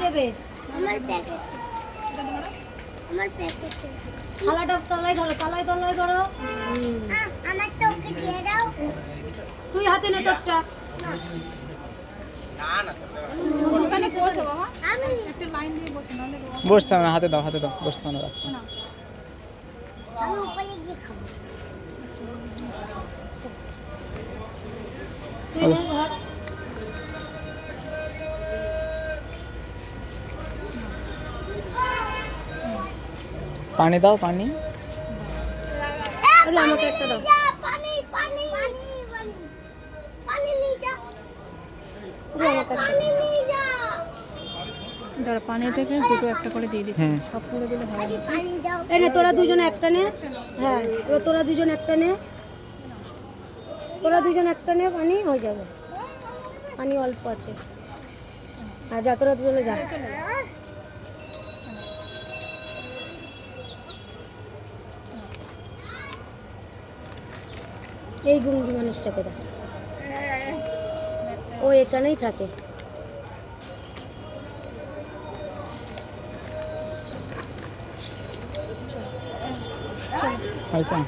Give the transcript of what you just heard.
দেবে? থালাটা তলায় ধরো, তলায় ধরো। তুই হাতে নে তোরটা। বসতে হবে না, হাতে দাও বসতে হবে না রাস্তা। পানি দাও, পানি। আমাকে একটা দাও। পানি থেকে দুটো একটা করে দিয়ে দিচ্ছি, সব করে দিলে ভালো হবে। এই নে, তোরা দুজন একটা নে। হ্যাঁ, তোরা দুজন একটা নে। পানি হয়ে যাবে। পানি অল্প আছে। আর যা, তোরা দুজনে যা। এই গুঙ্গি মানুষটাকে দেখ, ও এখানেই থাকে। আচ্ছা।